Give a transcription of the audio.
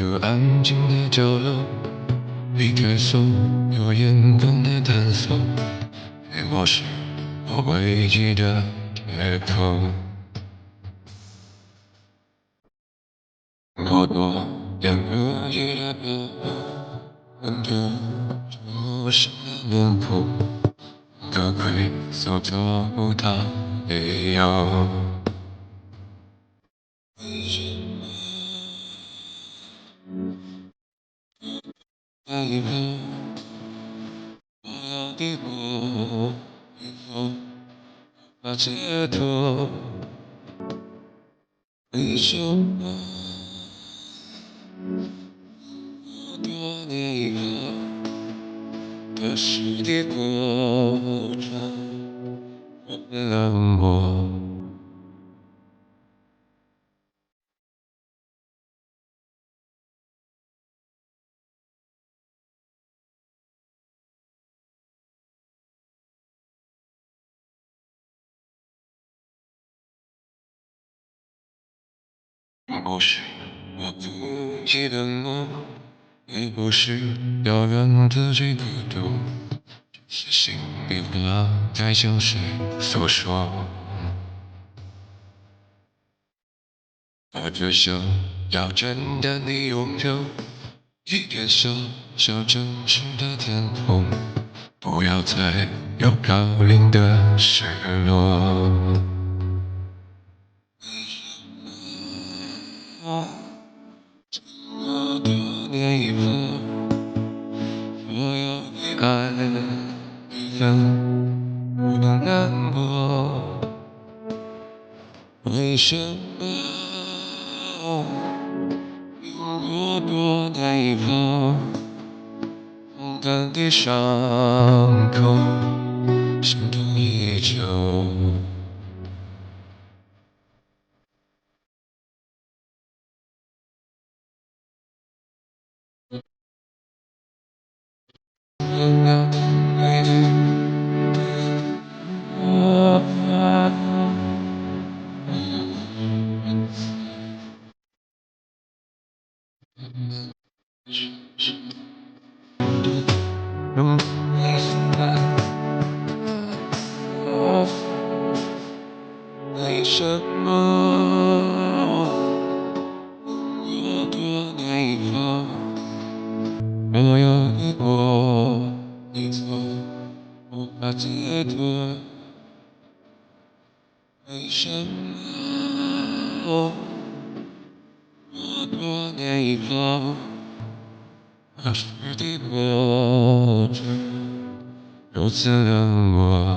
个安静的角落，离开所有眼光的探索，陪我是我唯一的借口。我多两个一的歌，很多陌生的脸谱，可归宿找不到理由。为什么那一刻我要抵过以后把解脱？为什么多年以后的实地过程变冷漠？不是我不记得我，也不是遥远的这个度，只是心里话该向谁诉说？我只想要真的你拥有一点小小真实的天空，不要再有高龄的失落。我多年以后，我又被爱恨不能难过，为什么？我多年以后，勇敢的伤口，伤痛依旧。为什么我多年以后，我又抵过你错，无法解脱？为什么我多年以后，还是抵过这如此冷漠？